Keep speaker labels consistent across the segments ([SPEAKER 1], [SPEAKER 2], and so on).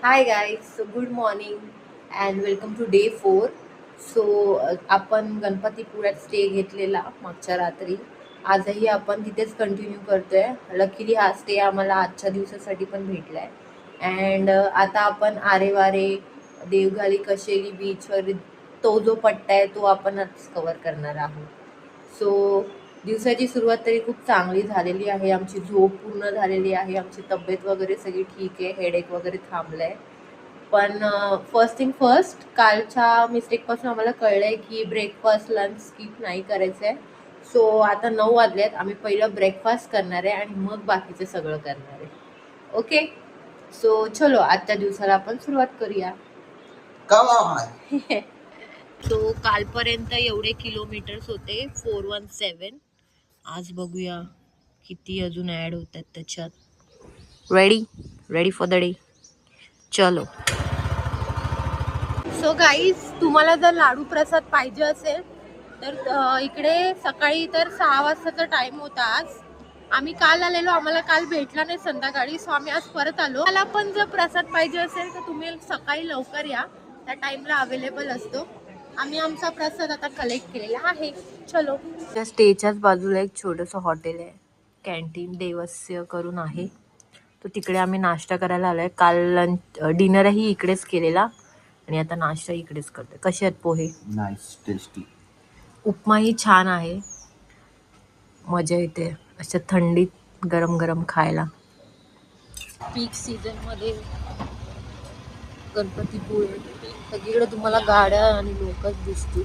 [SPEAKER 1] High guys, so good morning and welcome to day 4. सो आपण गणपतीपुळ्यात स्टे घेतलेला मागच्या रात्री. आजही आपण तिथेच कंटिन्यू करतोय. लकीली हा स्टे आम्हाला आजच्या दिवसासाठी पण भेटलाय. अँड आता आपण आरेवारे, देवघाली, कशेली बीचवर तो जो पट्टा आहे तो आपण आज कव्हर करणार आहोत. सो दिवसाची सुरुवात तरी खूप चांगली झालेली आहे. आमची झोप पूर्ण झालेली आहे. आमची तब्येत वगैरे सगळी ठीक आहे. हेडेक वगैरे थांबलंय. पण फर्स्ट थिंग फर्स्ट, कालच्या मिस्टेकपासून आम्हाला कळलंय की ब्रेकफास्ट लंच स्किप नाही करायचं आहे. सो आता 9 वाजलेत. आम्ही पहिलं ब्रेकफास्ट करणार आहे आणि मग बाकीचं सगळं करणार आहे. ओके, सो चलो आजच्या दिवसाला आपण सुरुवात करूया. सो कालपर्यंत एवढे किलोमीटर्स होते 417. आज बघूया किती अजून ऍड होत आहेत त्याच्यात. Ready ready for the day. चलो. सो गाईज, तुम्हाला जर लाडू प्रसाद पाहिजे असेल तर इकडे सकाळी तर 6 वाजताचा टाइम होता. आज आम्ही काल आलेलो, आम्हाला काल भेटला नाही संध्याकाळी. सो आम्ही आज परत आलो. मला पण जर प्रसाद पाहिजे असेल तर तुम्ही सकाळी लवकर या, त्या टाइमला अवेलेबल असतो. आम्ही आमचा प्रसाद आता कलेक्ट केलेला आहे. चलो. त्या स्टेच्याच बाजूला एक छोटंसं हॉटेल आहे, कॅन्टीन देवस्य करून आहे. तो तिकडे आम्ही नाश्ता करायला आलोय. काल डिनरही इकडेच केलेला आणि आता नाश्ता इकडेच करतोय. कसे आहेत पोहे?
[SPEAKER 2] Nice, tasty.
[SPEAKER 1] उपमाही छान आहे. मजा येते अशा थंडीत गरम गरम खायला. पीक सीझन मध्ये गणपतीपुळे सगळीकडे तुम्हाला गाड्या आणि लोकच दिसतील.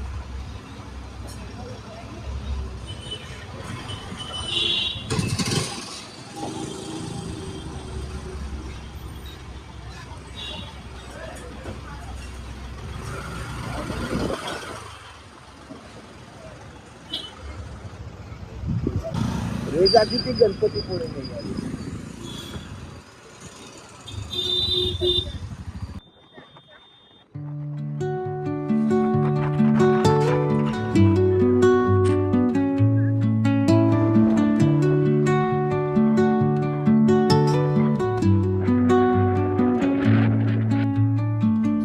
[SPEAKER 2] रेजाची ती गणपतीपुळे निघाली.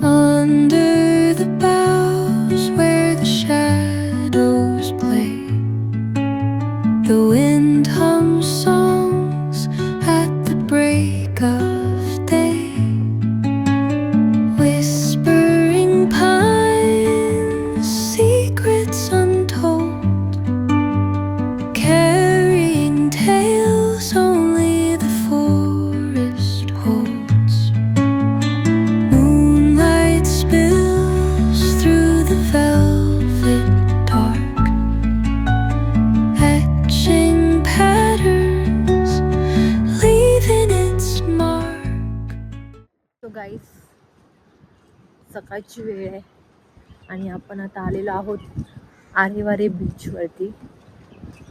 [SPEAKER 3] Under the boughs where the shadows play, the wind hums songs at the break of day, whispering pines, secrets untold, carrying tales only the forest holds. Moonlight spills through the velvet dark, etching patterns, leaving its mark.
[SPEAKER 1] So guys, सकाळची वेळ आहे आणि आपण आता आलेलो आहोत आरेवारे बीचवरती.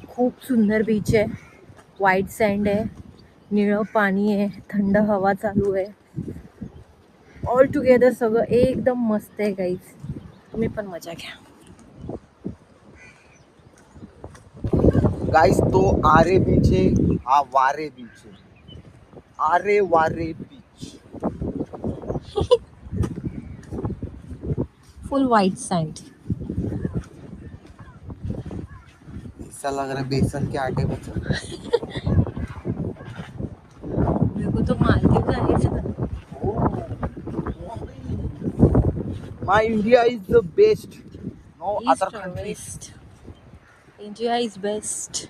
[SPEAKER 1] खूप सुंदर बीच आहे. व्हाईट सँड आहे, निळं पाणी आहे, थंड हवा चालू आहे. ऑल टुगेदर सगळं एकदम मस्त आहे गाईज. तुम्ही पण मजा घ्या.
[SPEAKER 2] गाईस, तो आरे बीच आहे, हा वारे बीच आहे. आरे वारे बीच.
[SPEAKER 1] फुल व्हाइट सैंड.
[SPEAKER 2] ऐसा लग रहा है बेसन के आटे में चल रहा है.
[SPEAKER 1] मेरे को तो मालदीव जाने
[SPEAKER 2] my India is the best. No
[SPEAKER 1] east
[SPEAKER 2] other
[SPEAKER 1] or
[SPEAKER 2] country.
[SPEAKER 1] West. India is best.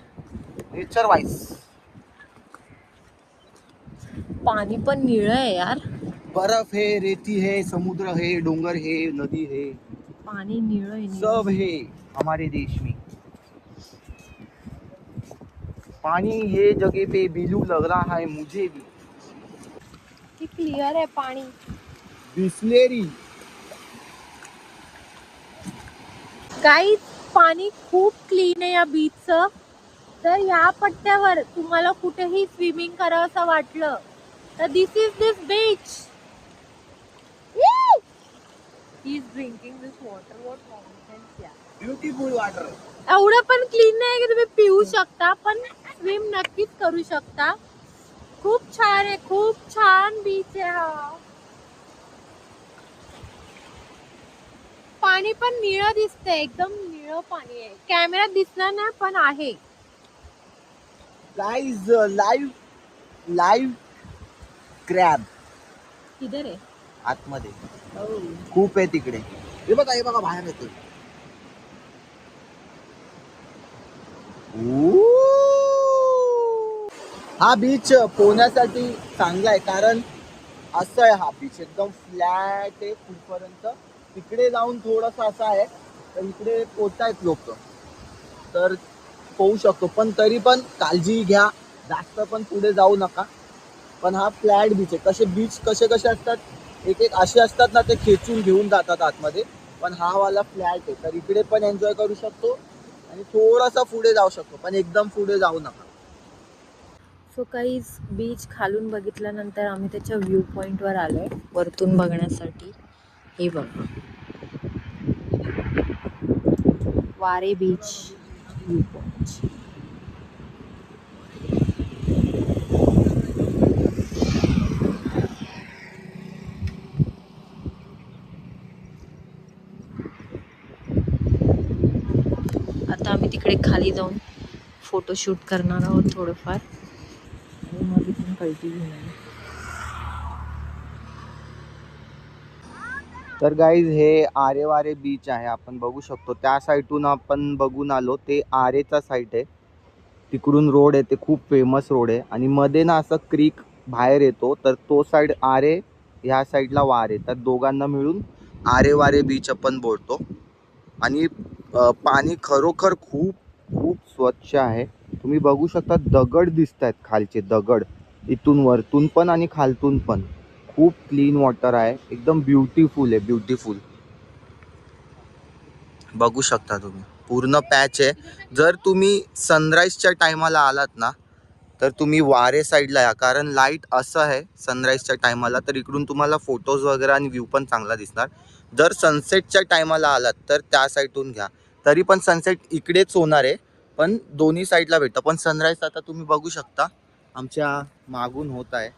[SPEAKER 2] Nature wise.
[SPEAKER 1] पाणी पण निळं आहे यार.
[SPEAKER 2] बर्फ है, रेती है, समुद्र है, डोंगर है, नदी है,
[SPEAKER 1] पाणी निळं आहे.
[SPEAKER 2] सब है हमारे देश में. पानी ये जगह पे बिलू लग रहा है मुझे भी.
[SPEAKER 1] किती क्लिअर आहे पाणी.
[SPEAKER 2] बिस्लेरी.
[SPEAKER 1] काही पाणी खूप क्लीन आहे या बीचचं. तर या पट्ट्यावर तुम्हाला कुठेही स्विमिंग करावं असं वाटलं तर this is this beach. He is drinking this water. What nonsense यार.
[SPEAKER 2] Beautiful water.
[SPEAKER 1] एवढं पण क्लीन नाही की तुम्ही पिऊ शकता, पण स्विम नक्कीच करू शकता. खूप छान आहे, खूप छान बीच आहे हा. पाणी पण निळं दिसतंय, एकदम निळं पाणी आहे. कॅमेऱ्यात दिसणार नाही पण आहे.
[SPEAKER 2] गाईज लाईव्ह क्रॅब
[SPEAKER 1] किधर आहे?
[SPEAKER 2] आतमध्ये खूप आहे तिकडे. हे बघा बाहेर येते. हा बीच पोहण्यासाठी चांगला आहे, कारण असं आहे हा बीच एकदम फ्लॅट आहे कुठपर्यंत. तिकडे जाऊन थोडस असं आहे, तर इकडे पोहतायत लोक, तर पोहू शकतो, पण तरी पण काळजी घ्या, जास्त पण पुढे जाऊ नका. पण हा फ्लॅट बीच आहे. कसे बीच कसे असतात, एक असे असतात ना, ते खेचून घेऊन जातात आतमध्ये, पण हा वाला फ्लॅट आहे, तर इकडे पण एन्जॉय करू शकतो आणि थोडासा पुढे जाऊ शकतो, पण एकदम पुढे जाऊ नका.
[SPEAKER 1] सो काही बीच खालून बघितल्यानंतर आम्ही त्याच्या व्ह्यू पॉइंटवर आलोय वरतून बघण्यासाठी. हे बघा, वारे बीच व्ह्यू पॉइंट. आता आम्ही तिकडे खाली जाऊन फोटोशूट करणार आहोत थोडंफार, आणि मग इथून कल्टी घेऊन येणार.
[SPEAKER 2] तर गाईज हे आरे वारे बीच आहे, आपण बघू शकतो. त्या साईडून आपण बघून आलो, ते आरेचा साईड आहे. तिकडून रोड आहे, ते खूप फेमस रोड आहे, आणि मध्ये ना असं क्रीक बाहेर येतो, तर तो साईड आरे, ह्या साईडला वारे, तर दोघांना मिळून आरे वारे बीच आपण बोलतो. आणि पाणी खरोखर खूप खूप स्वच्छ आहे. तुम्ही बघू शकता, दगड दिसत आहेत खालचे, दगड इथून वरतून पण आणि खालतून पण. खूप क्लीन वॉटर आहे, एकदम ब्युटिफुल आहे, ब्युटिफुल. बघू शकता तुम्ही, पूर्ण पॅच आहे. जर तुम्ही सनराईजच्या टायमाला आलात ना, तर तुम्ही वारे साईडला या, कारण लाईट असं आहे सनराईजच्या टायमाला, तर इकडून तुम्हाला फोटोज वगैरे आणि व्ह्यू पण चांगला दिसणार. जर सनसेटच्या टायमाला आलात तर त्या साईडून घ्या, तरी पण सनसेट इकडेच होणार आहे, पण दोन्ही साईडला भेटतं. पण सनराईज आता तुम्ही बघू शकता आमच्या मागून होत आहे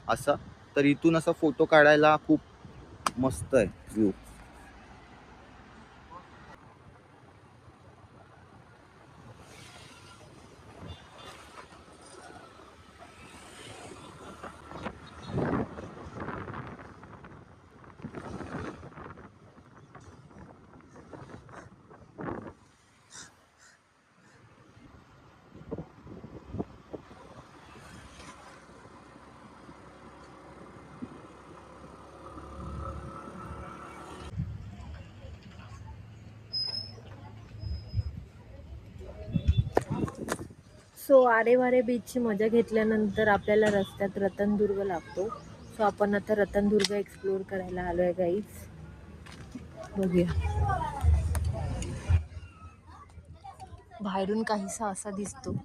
[SPEAKER 2] असं, तर इथून असं फोटो काढायला खूप मस्त आहे व्ह्यू.
[SPEAKER 1] सो आरे वारे बीचची मजा घेतल्यानंतर आपल्याला रस्त्यात रतनदुर्ग लागतो. सो आपण आता रतनदुर्ग एक्सप्लोर करायला आलो आहे गाईज. बघूया, बाहेरून काहीसा असा दिसतो.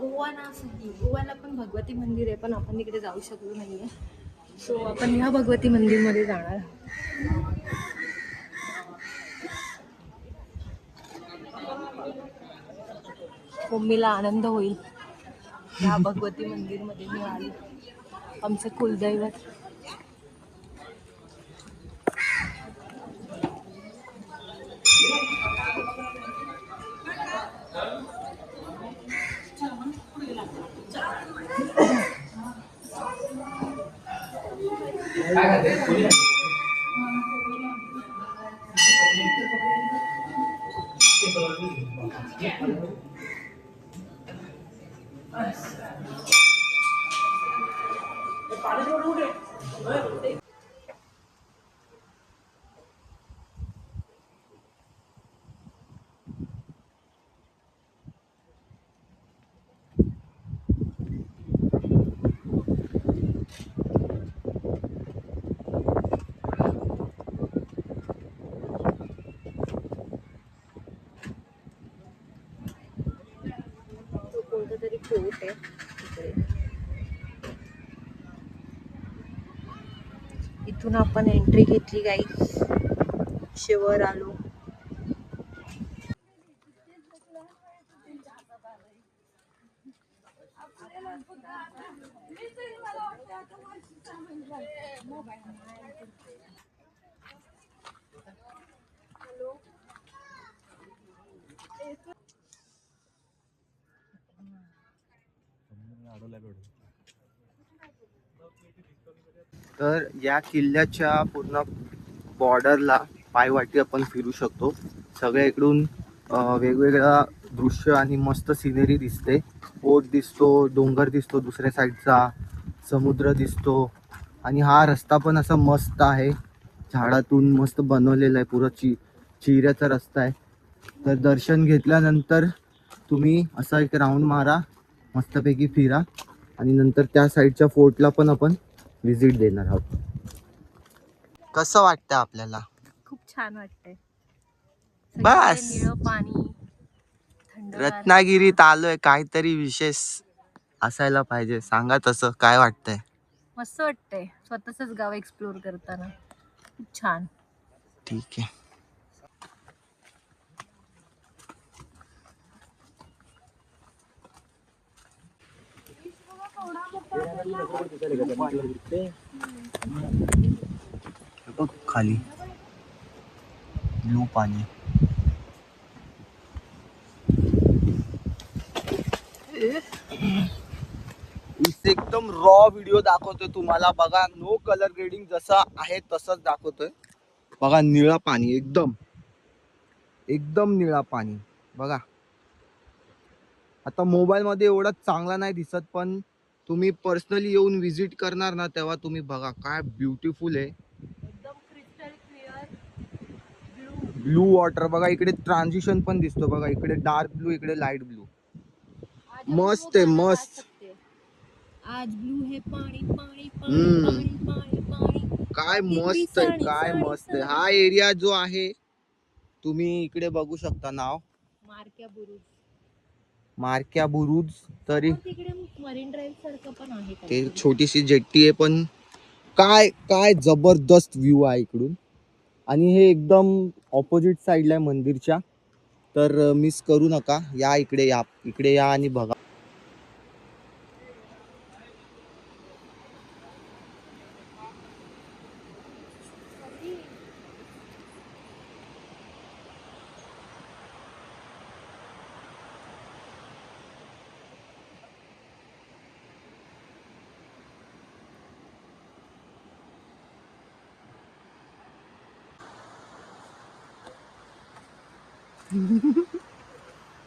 [SPEAKER 1] गोवा ना, गोव्याला पण भगवती मंदिर आहे, पण आपण तिकडे जाऊ शकलो नाहीये. सो आपण ह्या भगवती मंदिरमध्ये जाणार आहोत. मम्मीला आनंद होईल, ह्या भगवती मंदिरमध्ये मी आली, आमचं कुलदैवत. तिकडे. इथून आपण एंट्री घेतली गाईस, शिवर आलो.
[SPEAKER 2] तर या किल्ल्याच्या पूर्ण बॉर्डरला पायवाटी आपण फिरू शकतो. सगळ्या इकडून वेगवेगळं दृश्य आणि मस्त सिनेरी दिसते. बोट दिसतो, डोंगर दिसतो, दुसऱ्या साईडचा समुद्र दिसतो. आणि हा रस्ता पण असा मस्त आहे, झाडातून मस्त बनवलेला आहे. पुरा चिऱ्याचा रस्ता आहे. तर दर्शन घेतल्यानंतर तुम्ही असा एक राऊंड मारा, मस्तपैकी फिरा आणि नंतर त्या साईडच्या फोर्टला पण आपण विजिट देणार आहोत. कसं वाटतं आपल्याला?
[SPEAKER 1] खूप छान वाटतंय.
[SPEAKER 2] बस.
[SPEAKER 1] सगळीकडे निळं पाणी, थंड
[SPEAKER 2] रत्नागिरीत आलोय, काहीतरी विशेष असायला पाहिजे. सांगा तसं काय वाटतंय?
[SPEAKER 1] मस्त वाटतंय स्वतःच गाव एक्सप्लोर करताना. खूप छान.
[SPEAKER 2] ठीक आहे. बघ खाली ब्लू पाणी. एकदम रॉ व्हिडिओ दाखवतोय तुम्हाला. बघा, नो कलर ग्रेडिंग, जसं आहे तसंच दाखवतोय. बघा निळा पाणी, एकदम एकदम निळा पाणी. बघा, आता मोबाईल मध्ये एवढा चांगला नाही दिसत, पण तुम्ही पर्सनली येऊन विजिट करणार ना, तेव्हा तुम्ही बघा काय ब्युटिफुल आहे.
[SPEAKER 1] एकदम क्रिस्टल क्लिअर
[SPEAKER 2] ब्लू वॉटर. बघा इकडे ट्रान्झिशन पण दिसतो. बघा इकडे डार्क ब्लू, इकडे लाईट ब्लू. मस्त आहे, मस्त.
[SPEAKER 1] आज ब्लू है पाणी पाणी
[SPEAKER 2] हम्म.
[SPEAKER 1] पाणी पाणी पाणी.
[SPEAKER 2] काय मस्त आहे, काय मस्त आहे. हा एरिया जो आहे तुम्ही इकडे बघू शकता, नाव
[SPEAKER 1] मारक्या बुरुज.
[SPEAKER 2] मारक्या बुरुज. तरी
[SPEAKER 1] तिकडे मरीन ड्राईव्ह सारखं पण आहे
[SPEAKER 2] ते छोटीशी जेट्टी आहे, पण काय काय जबरदस्त व्ह्यू आहे इकडून. आणि हे एकदम ऑपोजिट साईडला आहे मंदिरच्या. तर मिस करू नका, या इकडे, या इकडे या आणि बघा.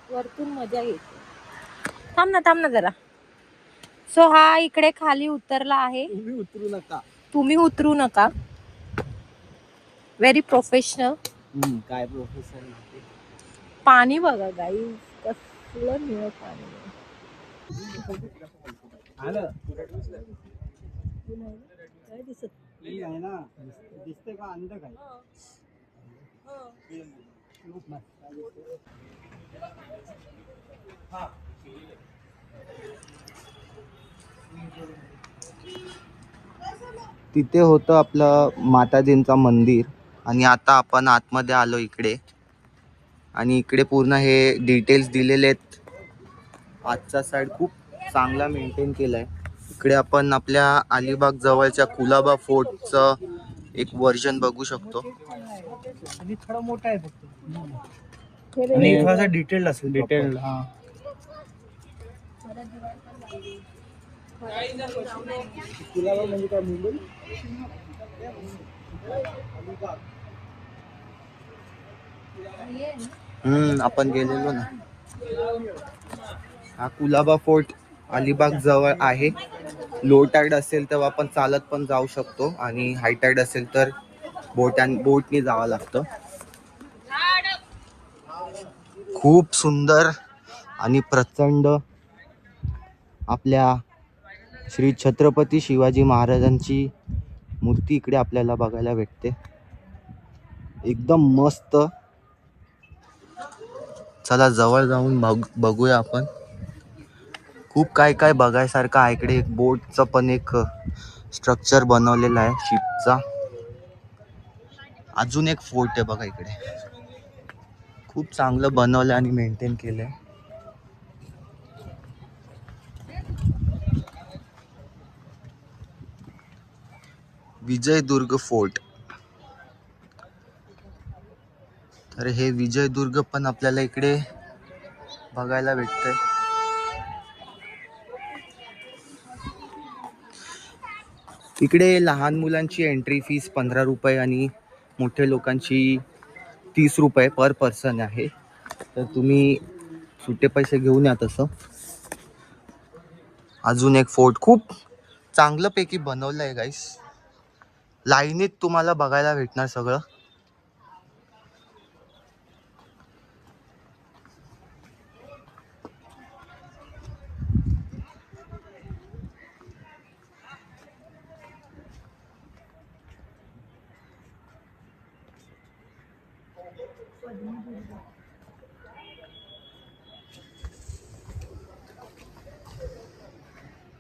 [SPEAKER 1] वरतून मजा येते. थांब ना जरा. सो हा इकडे खाली उतरला आहे. तुम्ही उतरू नका. Very professional.
[SPEAKER 2] काय प्रोफेसर.
[SPEAKER 1] पाणी बघा गाईस, कसलं निळं पाणी आहे. काय दिसत
[SPEAKER 4] आहे ना, दिसते का अंध काय?
[SPEAKER 2] तिथे होतं आपलं माताजींचं मंदिर. आणि आता आपण आतमध्ये आलो इकडे. आणि इकडे पूर्ण हे डिटेल्स दिलेले आहेत. आजचा साईड खूप चांगला मेंटेन केलाय. इकडे आपण आपल्या अलिबाग जवळच्या कुलाबा फोर्टचं एक वर्जन बघू शकतो.
[SPEAKER 4] आणि थोडा मोठा आहे फक्त, आणि थोडासा डिटेल्ड असेल. डिटेल्ड. हा, कुलाबा म्हणजे काय? मुंबई.
[SPEAKER 2] आपण गेलेलो ना. हा कुलाबा फोर्ट अलिबाग जवळ आहे. लो टाईड असेल तेव्हा आपण चालत पण जाऊ शकतो, आणि हाय टाईड असेल तर बोटनी जावं लागतं. खूप सुंदर आणि प्रचंड आपल्या श्री छत्रपती शिवाजी महाराजांची मूर्ती इकडे आपल्याला बघायला भेटते. एकदम मस्त. चला जवळ जाऊन बघूया आपण. खूप काय काय बघायसारखं आहे इकडे. एक बोटचं पण एक स्ट्रक्चर बनवलेलं आहे शिपचा. अजून एक फोर्ट आहे बघा इकडे. खूप चांगलं बनवलं आणि मेंटेन केलंय. विजयदुर्ग फोर्ट. तर हे विजयदुर्ग पण आपल्याला इकडे बघायला भेटतंय. इकडे लहान मुलांची एंट्री फीस 15 रुपये आणि मोठे लोकांची 30 रुपये पर पर्सन आहे. तर तुम्ही सुट्टे पैसे घेऊन या तसं. अजून एक फोर्ट खूप चांगल्यापैकी बनवलं आहे गाईस. लाईनीत तुम्हाला बघायला भेटणार सगळं.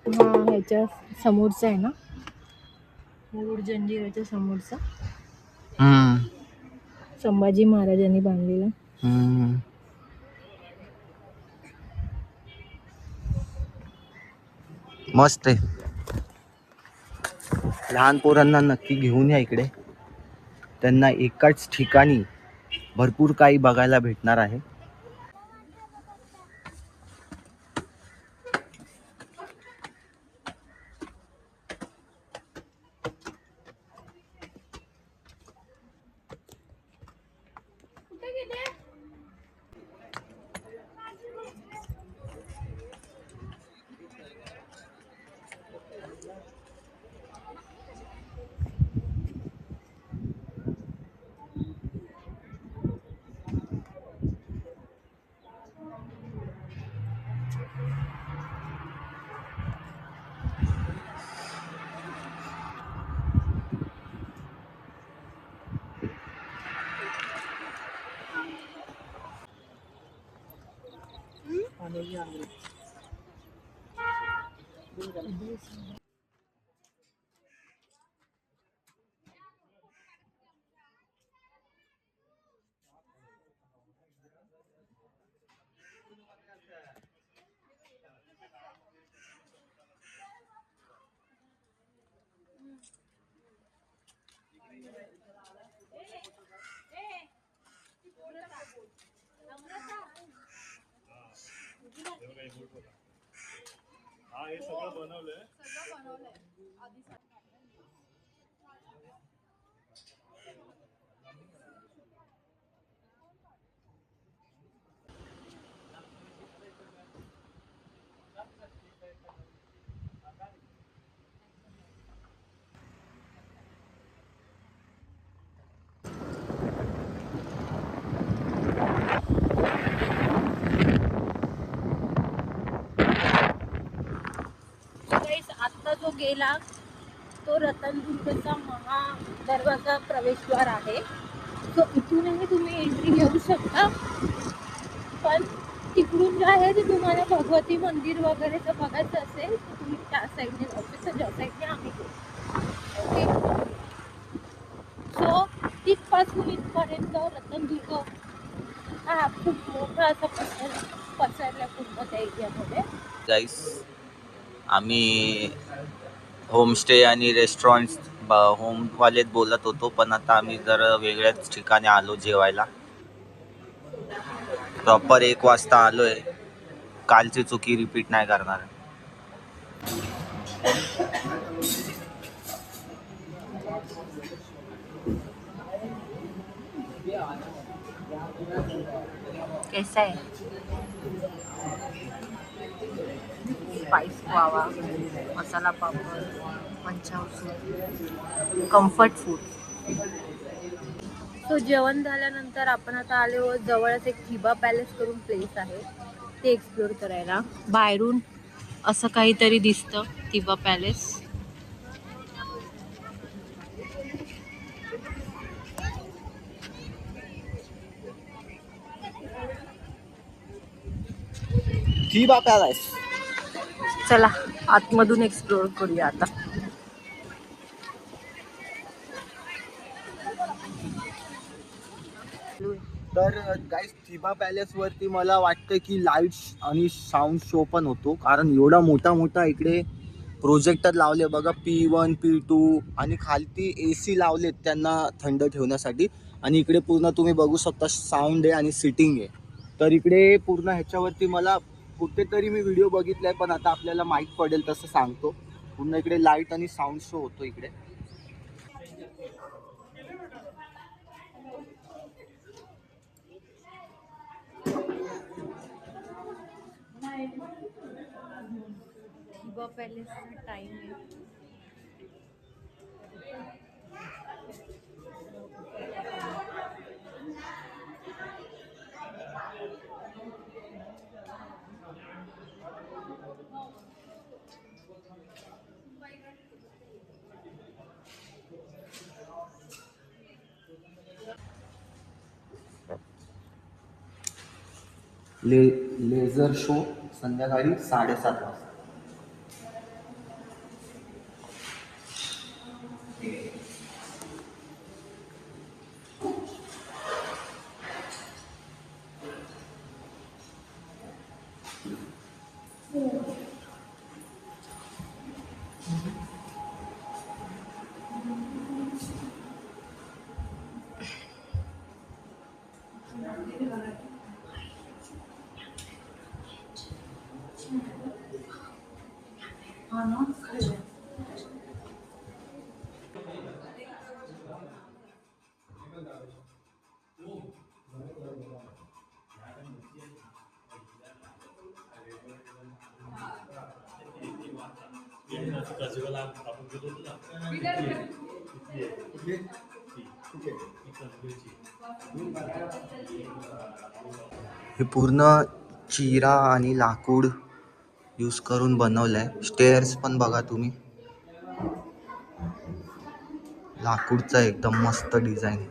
[SPEAKER 1] हा ह्याच्या समोरचा आहे ना, मूळ जंजिराच्या समोरचा संभाजी महाराजांनी बांधलेला.
[SPEAKER 2] मस्त आहे. लहान पोरांना नक्की घेऊन या इकडे. त्यांना एकाच ठिकाणी भरपूर काही बघायला भेटणार आहे.
[SPEAKER 1] आता जो गेला तो रतनदुर्गचा महादरवाजा प्रवेशद्वार आहे. तो इथूनही तुम्ही एंट्री घेऊ शकता, पण तिकडून जे आहे ते तुम्हाला भगवती मंदिर वगैरे जर बघायचं असेल तर तुम्ही त्या साईडने जाऊ शकता, ज्या साईडने आम्ही गेलो. ओके, सो तिथपासून इथपर्यंत रतनदुर्ग हा खूप मोठा असा पसरला पूर्ण त्या एरियामध्ये.
[SPEAKER 2] गाईस, आम्ही होमस्टे आणि रेस्टॉरंट्स होमवालेत बोलत होतो, पण आता आम्ही जर वेगळ्याच ठिकाणी आलो जेवायला. प्रॉपर 1 वाजता आलोय. कालची चुकी रिपीट नाही करणार.
[SPEAKER 1] कैसा है? स्पाइस पावा, masala papad, Manchow, comfort food. So जेवण झाल्यानंतर आपण आता आलो जवळच एक थिबा पॅलेस करून प्लेस आहे ते एक्सप्लोर करायला. बाहेरून असं काहीतरी दिसतं थिबा पॅलेस.
[SPEAKER 2] थिबा पॅलेस.
[SPEAKER 1] चला आतमधून एक्सप्लोर करूया आता.
[SPEAKER 2] तर गाईस थिबा पॅलेस वरती मला वाटतं की लाईट्स आणि साऊंड शो पण होतो, कारण एवढा मोठा इकडे प्रोजेक्टर लावले बघा, P1 P2 आणि खालती AC लावलेत त्यांना थंड ठेवण्यासाठी. आणि इकडे पूर्ण तुम्ही बघू शकता साऊंड आहे आणि सिटिंग आहे. तर इकडे पूर्ण ह्याच्यावरती मला कुठेतरी मी व्हिडिओ बघितलाय, पण आता आपल्याला माहीत पडेल तसं सांगतो. पूर्ण इकडे लाईट आणि साऊंड शो होतो इकडे.
[SPEAKER 1] थिबा पॅलेसचा टाइम आहे.
[SPEAKER 2] लेझर शो संध्याकाळी 7:30 वाजता. हे पूर्ण चिरा आणि लाकूड यूज करून बनवलंय. स्टेअर्स पण बघा तुम्ही, लाकूडचा एकदम मस्त डिझाईन.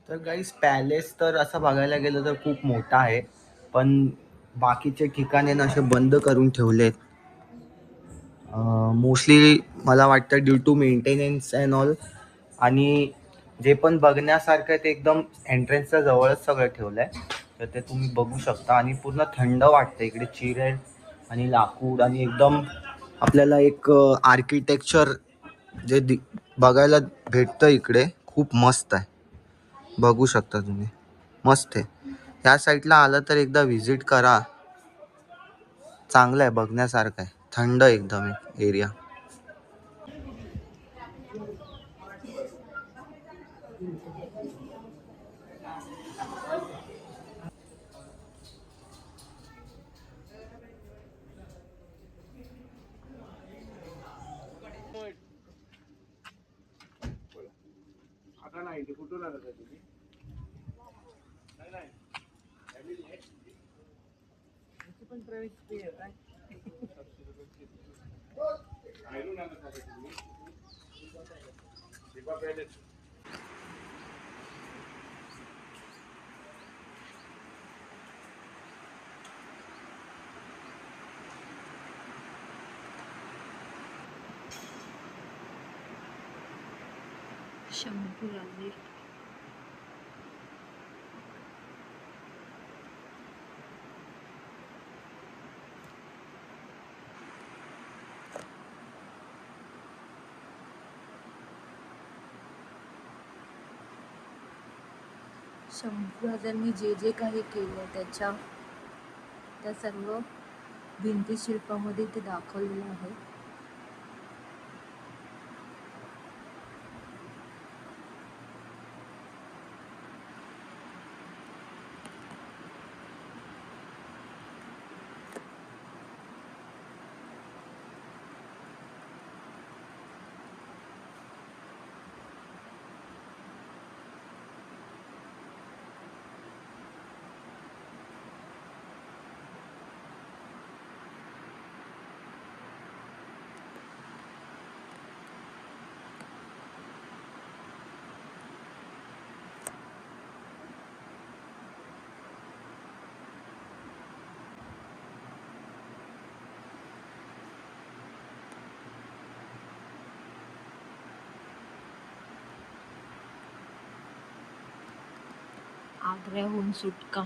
[SPEAKER 2] तर गाईस पॅलेस तर असं बघायला गेलं तर खूप मोठा आहे, पण बाकीचे ठिकाणे ना असे बंद करून ठेवलेत. मोस्टली मला वाटतं due to maintenance and all. आणि जे पण बघण्यासारखं आहे ते एकदम एंट्रन्सच्या जवळच सगळं ठेवलं आहे. तर ते तुम्ही बघू शकता. आणि पूर्ण थंड वाटतं इकडे, चिरे आणि लाकूड आणि एकदम आपल्याला एक आर्किटेक्चर जे बघायला भेटतं इकडे, खूप मस्त आहे. बघू शकता तुम्ही, मस्त आहे. या साईडला आलं तर एकदा व्हिजिट करा, चांगलं आहे, बघण्यासारखं आहे. थंड एकदम एरिया.
[SPEAKER 1] शंभू राजे. शंभू राजांनी जे जे काही केलं त्या सर्व भिंतीशिल्पामध्ये ते दाखवलेलं आहे. आग्र्याहून सुटका.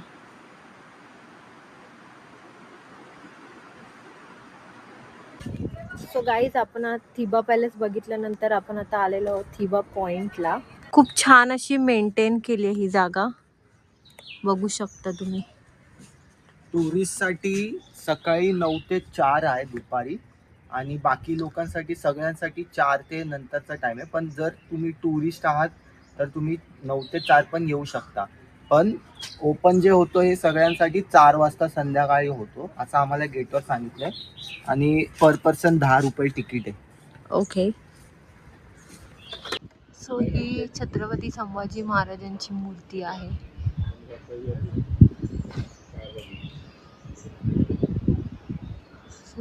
[SPEAKER 1] सो गाईज, आपण थिबा पॅलेस बघितल्यानंतर आपण आता आलेलो आहोत थिबा पॉइंटला. खूप छान अशी मेंटेन केली आहे ही जागा, बघू शकता तुम्ही.
[SPEAKER 2] टुरिस्टसाठी सकाळी 9 ते 4 आहे दुपारी, आणि बाकी लोकांसाठी सगळ्यांसाठी 4 ते नंतरचा टाइम आहे. पण जर तुम्ही टुरिस्ट आहात तर तुम्ही 9 ते 4 पण येऊ शकता. पण ओपन जे होतो हे सगळ्यांसाठी 4 वाजता संध्याकाळी होतो, असं आम्हाला गेटवर सांगितलंय. आणि पर पर्सन 10 रुपये तिकीट आहे.
[SPEAKER 1] ओके. सो ही छत्रपती संभाजी महाराजांची मूर्ती आहे.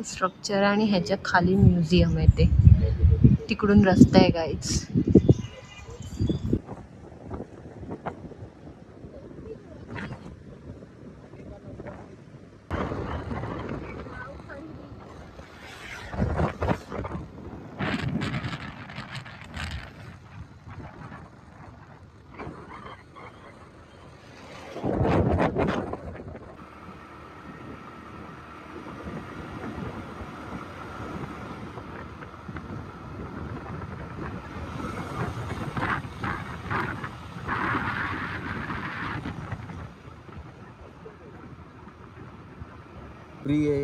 [SPEAKER 1] स्ट्रक्चर आणि ह्याच्या खाली म्युझियम आहे, ते तिकडून रस्ता आहे गाईज.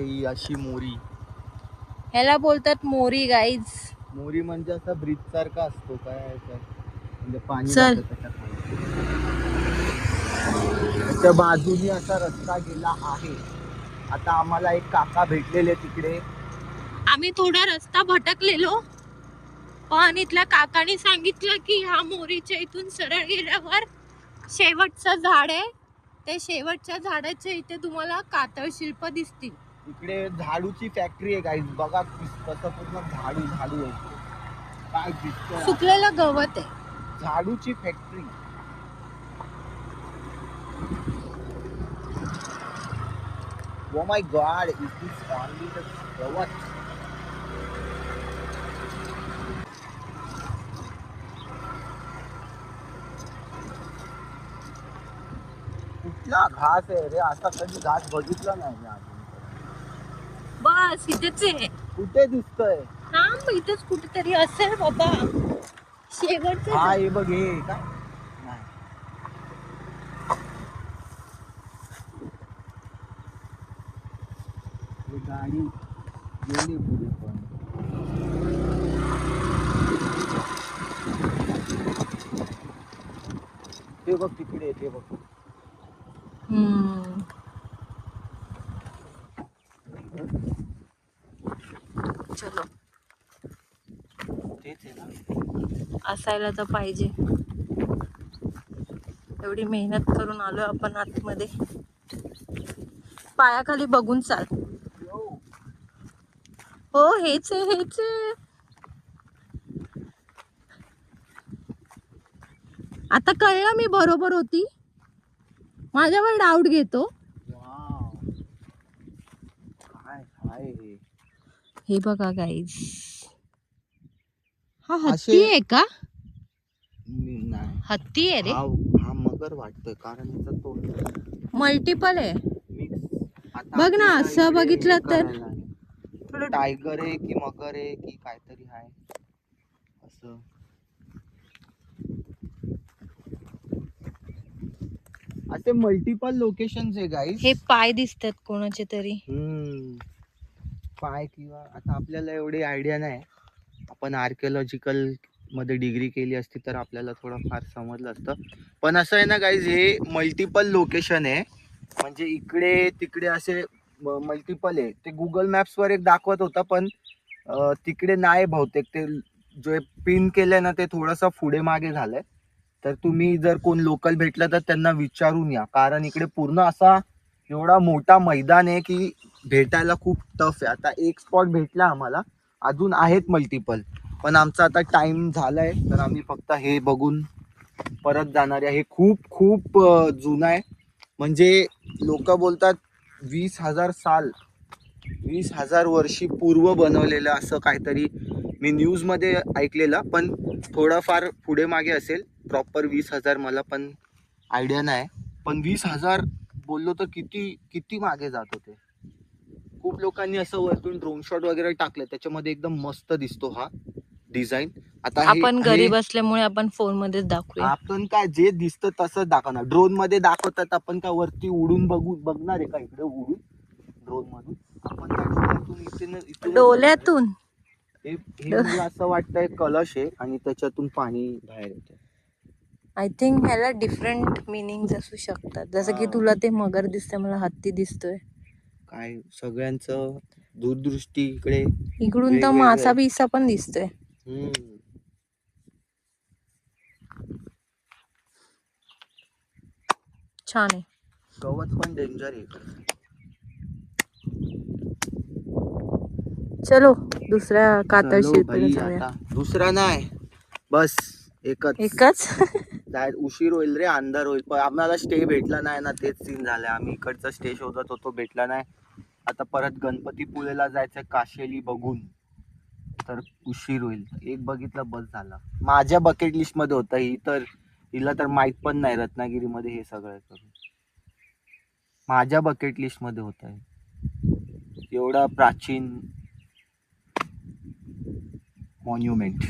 [SPEAKER 2] ही अशी मोरी,
[SPEAKER 1] ह्याला बोलतात मोरी गाईज.
[SPEAKER 2] मोरी म्हणजे असा ब्रिज सारखा असतो काय, म्हणजे पाणी
[SPEAKER 1] चल.
[SPEAKER 2] जातं त्याच्या खाली. त्याच्या बाजूने असा रस्ता गेला आहे. आता आम्हाला एक काका भेटलेले तिकडे.
[SPEAKER 1] आम्ही थोडा रस्ता भटकलेलो, पण इथल्या काकाने सांगितलं की ह्या मोरीच्या इथून सरळ गेल्यावर शेवटचं झाड आहे, ते शेवटच्या झाडाच्या इथे तुम्हाला कातळ शिल्प दिसतील.
[SPEAKER 2] इकडे झाडूची फॅक्टरी आहे गाईज, बघा कसं पूर्ण झाडू आहे. काय दिसतंय,
[SPEAKER 1] सुकलेलं गवत आहे.
[SPEAKER 2] झाडूची factory. Oh my God, is this only the gawat? कुठला घास आहे रे, असा कधी घास बघितला नाही मी अजून.
[SPEAKER 1] बस इथेच आहे.
[SPEAKER 2] कुठे दिसतंय?
[SPEAKER 1] थांब, इथेच कुठेतरी असेल बाबा, शेवटचं.
[SPEAKER 2] हा हे बघ, हे काय नाही. हे गाडी गेली पुढे पण. ते बघ तिकडे, ते बघ.
[SPEAKER 1] चलो,
[SPEAKER 2] तेच आहे ना.
[SPEAKER 1] असायला तर पाहिजे. एवढी मेहनत करून आलो आपण आतमध्ये, पायाखाली बघून चाल. हो, हेच आहे, हेच आहे. आता कळलं मी बरोबर होती, माझ्यावर डाऊट घेतो.
[SPEAKER 2] वाव, काय काय
[SPEAKER 1] हे बघा गाईज, हा
[SPEAKER 2] असे-
[SPEAKER 1] हत्ती आहे का?
[SPEAKER 2] नाही,
[SPEAKER 1] हत्ती आहे रे.
[SPEAKER 2] हा मगर वाटतोय, कारण याचा तोंड
[SPEAKER 1] मल्टिपल आहे.
[SPEAKER 2] मिक्स.
[SPEAKER 1] बघ ना, असं बघितलं तर
[SPEAKER 2] टायगर आहे की मगर आहे की काहीतरी आहे असं. असे मल्टिपल लोकेशन आहे गाईज.
[SPEAKER 1] हे पाय दिसतात कोणाचे तरी.
[SPEAKER 2] पाय किंवा आता आपल्याला एवढी आयडिया नाही. आपण आर्किओलॉजिकल मध्ये डिग्री केली असती तर आपल्याला थोडं फार समजलं असतं. पण असं आहे ना गाईज, हे मल्टिपल लोकेशन आहे. म्हणजे इकडे तिकडे असे मल्टिपल आहे. ते गुगल मॅप्सवर एक दाखवत होता, पण तिकडे नाही बहुतेक. ते जे पिन केलंय ना ते थोडंसं पुढे मागे झालंय. तर तुम्ही जर कोण लोकल भेटलं तर त्यांना विचारून या, कारण इकडे पूर्ण असा एवढा मोठा मैदान आहे की भेटायला खूप टफ आहे. आता एक स्पॉट भेटला आम्हाला, अजून आहेत मल्टिपल, पण आमचा आता टाइम झालाय तर आम्ही फक्त हे बघून परत जाणार आहे. हे खूप खूप जुनं आहे. म्हणजे लोक बोलतात 20,000 साल, 20,000 वर्षी पूर्व बनवलेलं असं काहीतरी मी न्यूज मध्ये ऐकलेलं, पण थोडंफार पुढे मागे असेल. प्रॉपर 20,000 मला पण आयडिया नाही, पण 20,000 बोललो तर किती किती मागे जात होते. खूप लोकांनी असं वरतून ड्रोन शॉट वगैरे टाकले, त्याच्यामध्ये एकदम मस्त दिसतो हा डिझाईन. आता
[SPEAKER 1] आपण गरीब असल्यामुळे आपण फोन मध्येच दाखवूया.
[SPEAKER 2] आपण काय जे दिसतं तसंच दाखवणार. ड्रोन मध्ये दाखवतात, आपण काय वरती उडून बघणार आहे का इकडे उडून ड्रोन मधून? आपण काय डोळ्यातून इथूनच
[SPEAKER 1] डोल्यातून.
[SPEAKER 2] हे मला असं वाटतंय कलश आहे आणि त्याच्यातून पाणी बाहेर येतं.
[SPEAKER 1] आय थिंक ह्याला डिफरंट मिनिंग असू शकतात. जसं की तुला ते मगर दिसतंय, मला हत्ती दिसतोय.
[SPEAKER 2] काय सगळ्यांचं दूरदृष्टी इकडे
[SPEAKER 1] इकडून तर मासा बिसा पण दिसतोय. छान आहे.
[SPEAKER 2] गवत पण डेंजर आहे.
[SPEAKER 1] चलो दुसऱ्या कातळ शिल्पाला जाऊया.
[SPEAKER 2] आता दुसरा नाही, बस
[SPEAKER 1] एकच.
[SPEAKER 2] उशीर होईल रे, अंधार होईल. पण आम्हाला स्टे भेटला नाही ना, तेच सीन झाले. आम्ही इकडचा स्टे शोधत होतो, भेटला नाही. आता परत गणपतीपुळेला जायचं काशेली बघून, तर उशीर होईल. एक बघितलं बस झाला. माझ्या बकेट लिस्ट मध्ये होतं. हिला तर माहित पण नाही रत्नागिरीमध्ये हे सगळं करून. माझ्या बकेट लिस्ट मध्ये होत आहे. एवढा प्राचीन मॉन्युमेंट.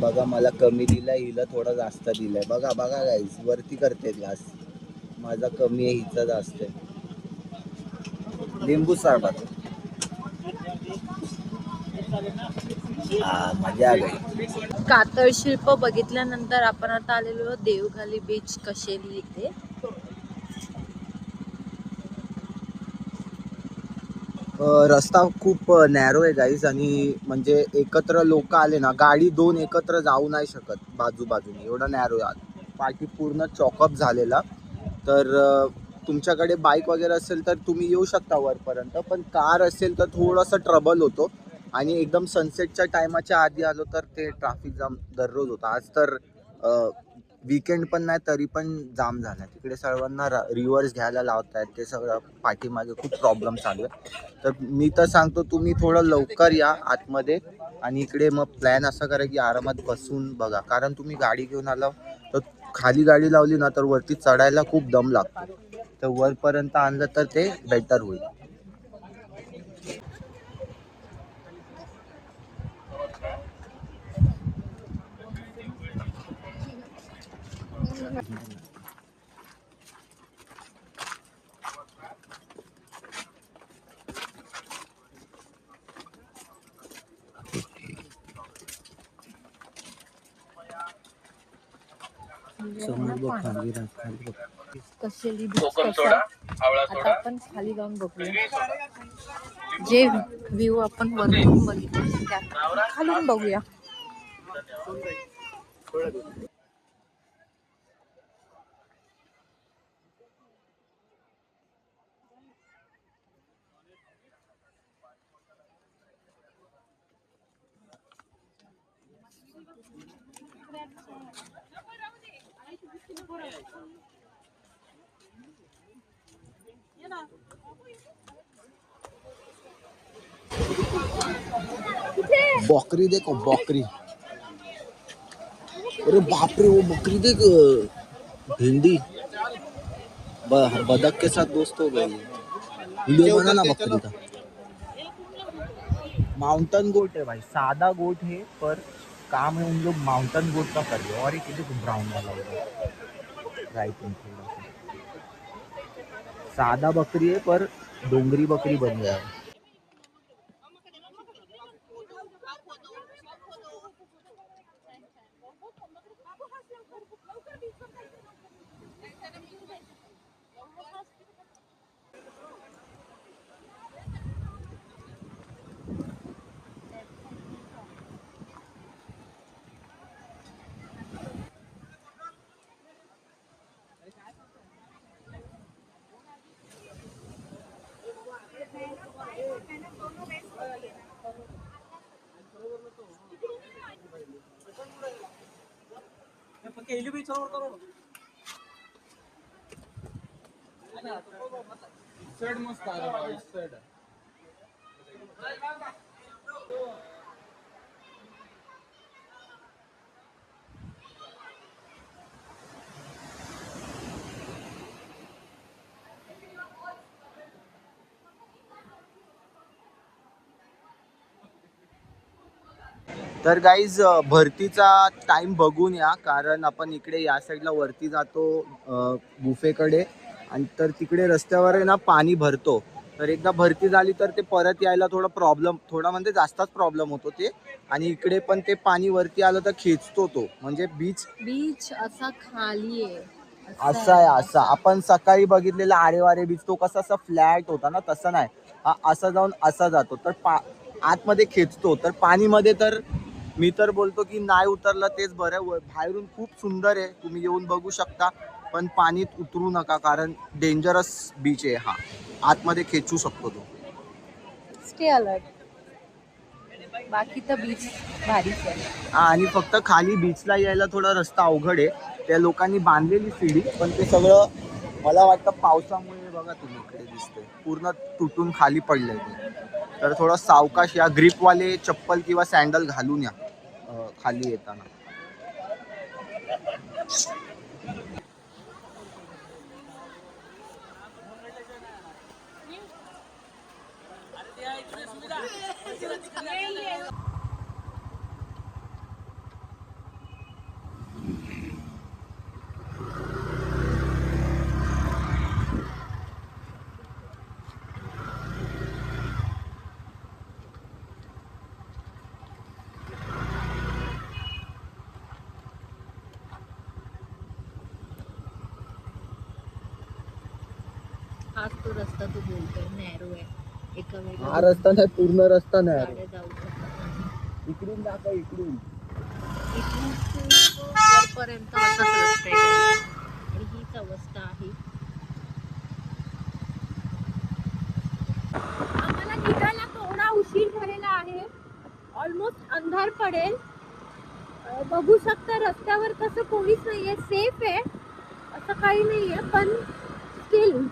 [SPEAKER 2] बघा, मला कमी दिलाय, हिला थोडा जास्त दिलाय. बघा बघा गाईस, वरती करते ग्लास. माझा कमी आहे, हिचा जास्त आहे. लिंबू सरबत. मजा आ गई.
[SPEAKER 1] कातळ शिल्प बघितल्यानंतर आपण आता आलेलो देवघाली बीच कशेली इथे.
[SPEAKER 2] रस्ता खूप नॅरो आहे गाईज, आणि म्हणजे एकत्र लोक आले ना, गाडी दोन एकत्र जाऊ नाही शकत बाजूबाजूने, एवढा नॅरो आहे. पाठी पूर्ण चॉकअप झालेला. तर तुमच्याकडे बाईक वगैरे असेल तर तुम्ही येऊ शकता वरपर्यंत, पण कार असेल तर थोडंसं ट्रबल होतो. आणि एकदम सनसेटच्या टायमाच्या आधी आलो तर ते ट्रॅफिक जाम दररोज होता. आज तर वीकेंड पण नाही तरी पण जाम झाला. तिकडे सर्वांना रिव्हर्स घ्यायला लावत आहेत, ते सगळं पाठीमागे खूप प्रॉब्लेम चालू आहे. तर मी तर सांगतो तुम्ही थोडं लवकर या आतमध्ये, आणि इकडे मग प्लॅन असा करा की आरामात बसून बघा. कारण तुम्ही गाडी घेऊन आला तर खाली गाडी लावली ना तर वरती चढायला खूप दम लागतो. तर वरपर्यंत आणलं तर ते बेटर होईल. समोर बघ, खाली बघ.
[SPEAKER 1] कशेली बीच कसा आहे आता आपण खाली जाऊन बघूया. जे व्ह्यू आपण वरतून बघितले त्या खालून बघूया.
[SPEAKER 2] बकरी देखो बकरी, अरे बापरे वो बकरी देख, भिंडी बदक के साथ दोस्त हो गई। वीडियो बना ना बकरी का। माउंटेन गोट है भाई, सादा गोट है पर काम है उन लोग माउंटेन गोट का कर रहे हैं। और एक देखो ब्राउन वाला होगा राइट में थोड़ा सा। सादा बकरी है पर डोंगरी बकरी बन गया है। तर गाईज भरतीचा टाइम बघून या, कारण आपण इकडे या साईडला वरती जातो बुफेकडे, आणि तर तिकडे रस्त्यावर आहे ना पाणी भरतो. तर एकदा भरती झाली तर ते परत यायला थोडा म्हणजे जास्तच प्रॉब्लेम होतो ते. आणि इकडे पण ते पाणी वरती आलं तर खेचतो तो, म्हणजे बीच
[SPEAKER 1] असा खाली आहे,
[SPEAKER 2] असा आहे. असा आपण सकाळी बघितलेला आरेवारे बीच तो कसा असा फ्लॅट होता ना, तसं नाही. हा असा जाऊन असा जातो, तर आतमध्ये खेचतो. तर पाणीमध्ये तर मी तर बोलतो की नाही उतरलं तेच बरं. बाहेरून खूप सुंदर आहे, तुम्ही येऊन बघू शकता, पण पाणीत उतरू नका कारण डेंजरस बीच आहे हा. आतमध्ये खेचू शकतो तो.
[SPEAKER 1] Stay alert. बाकी तर बीच भारीच आहे.
[SPEAKER 2] आणि फक्त खाली बीचला यायला थोडा रस्ता अवघड आहे. त्या लोकांनी बांधलेली सीडी, पण ते सगळं मला वाटतं पावसामुळे बघा तुम्ही इकडे दिसते पूर्ण तुटून खाली पडलंय ते. तर थोडं सावकाश या, ग्रिपवाले चप्पल किंवा सँडल घालून या खाली येताना.
[SPEAKER 1] हाच तो रस्ता तू बोलतोय, नॅरो आहे. एका
[SPEAKER 2] हा रस्ता नाही, पूर्ण रस्ता नाही.
[SPEAKER 1] गाड्या जाऊ शकतात.
[SPEAKER 2] इकडून दाखव, इकडून
[SPEAKER 1] वरपर्यंत असाच रस्ता आहे आणि हीच अवस्था आहे. आम्हाला निघायला थोडा उशीर झालेला आहे. ऑलमोस्ट अंधार पडेल. बघू शकता रस्त्यावर कसं कोणीच नाहीये, सेफ आहे असं काही नाहीये, पण स्टील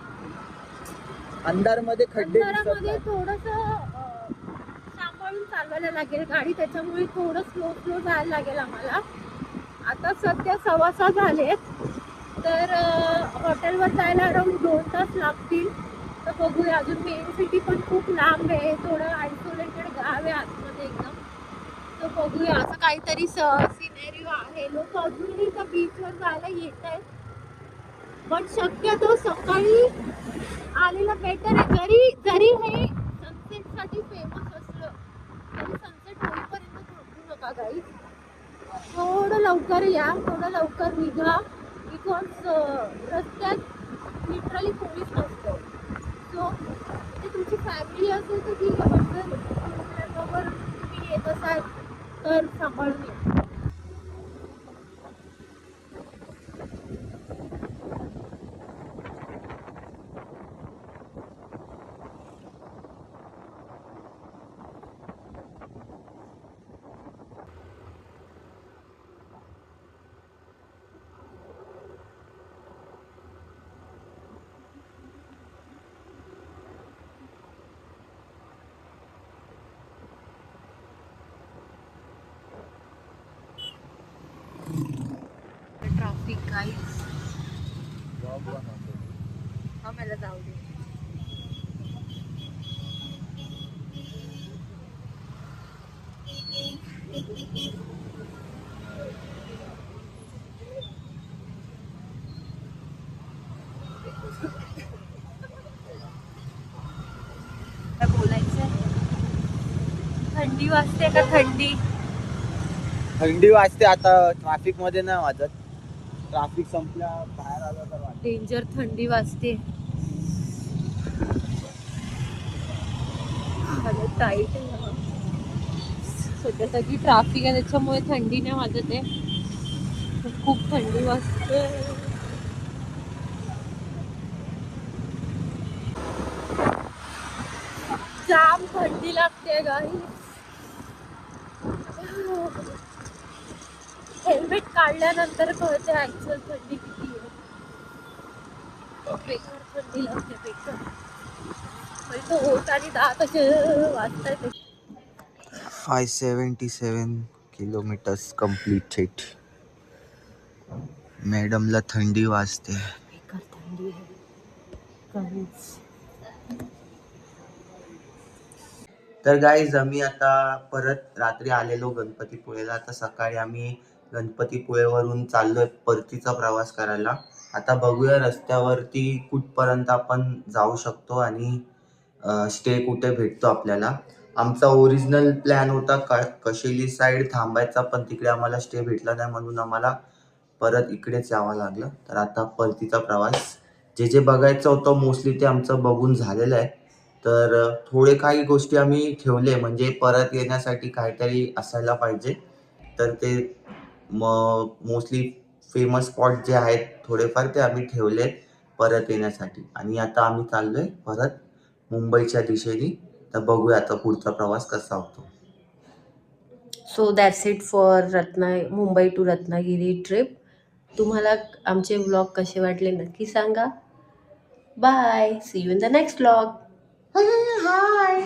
[SPEAKER 2] अंधारमध्ये खड्डे
[SPEAKER 1] अंधारामध्ये थोडस सांभाळून चालवायला लागेल गाडी, त्याच्यामुळे थोडं स्लो जायला लागेल आम्हाला. आता सध्या 6:15 झालेत, तर हॉटेलवर जायला अराउंड 2 तास लागतील. तर बघूया, अजून मेन सिटी पण खूप लांब आहे, थोडं आयसोलेटेड गाव आहे आतमध्ये एकदम. तर बघूया, असं काहीतरी सिनेरिओ आहे. लोक अजूनही त्या बीचवर जायला येत आहेत, पण शक्यतो सकाळी आलेलं बेटर आहे. जरी हे सनसेटसाठी फेमस असलं तरी सनसेट होईपर्यंत थांबू नका गाईज. थोडं लवकर या, थोडं लवकर निघा, बिकॉज रस्त्यात लिटरली कोणीच नसतं. सो ते तुमची फॅमिली असेल तर ठीक आहे, पण जर बरोबर तुम्ही येत असाल तर सांभाळून या. काही मला जाऊ दे. काय बोलायचं? थंडी वाजते का?
[SPEAKER 2] थंडी वाजते. आता ट्रॅफिक मध्ये नाही वाजत. ट्रॅफिक संपल्या बाहेर आलं तर वाजत.
[SPEAKER 1] डेंजर थंडी वाजते. टाईट सध्या सगळी ट्रॅफिक आहे त्याच्यामुळे थंडी नाही वाजत आहे. खूप थंडी वाजते. जाम थंडी लागते गाई. हेल्मेट काढल्यानंतर कळते ऍक्च्युअल थंडी किती आहे. बेकार थंडी लागते बेकार. तो होत आणि दात असे वाजतायत.
[SPEAKER 2] 577 किलोमीटर्स कम्प्लीटेड. मॅडमला थंडी वाजते.
[SPEAKER 1] बेकार थंडी आहे काहीच.
[SPEAKER 2] तर गाईज आम्ही आता परत रात्री आलेलो गणपतीपुळेला. आता सकाळी आम्ही गणपतीपुळेवरून चाललोय परतीचा प्रवास करायला. आता बघूया रस्त्यावरती कुठपर्यंत आपण जाऊ शकतो आणि स्टे कुठे भेटतो आपल्याला. आमचा ओरिजिनल प्लॅन होता कशेली साईड थांबायचा, पण तिकडे आम्हाला स्टे भेटला नाही म्हणून आम्हाला परत इकडेच यावं लागलं. तर आता परतीचा प्रवास जे जे बघायचं होतं मोस्टली ते आमचं बघून झालेलं आहे. तर थोडे काही गोष्टी आम्ही ठेवले म्हणजे परत येण्यासाठी काहीतरी असायला पाहिजे. तर ते मोस्टली फेमस स्पॉट जे आहेत थोडेफार ते आम्ही ठेवले परत येण्यासाठी. आणि आता आम्ही चाललोय परत मुंबईच्या दिशेने. तर बघूया आता पुढचा प्रवास कसा होतो.
[SPEAKER 1] So that's it for Mumbai to Ratnagiri trip. तुम्हाला आमचे व्लॉग कसे वाटले नक्की सांगा. Bye. See you in the next vlog.
[SPEAKER 2] High.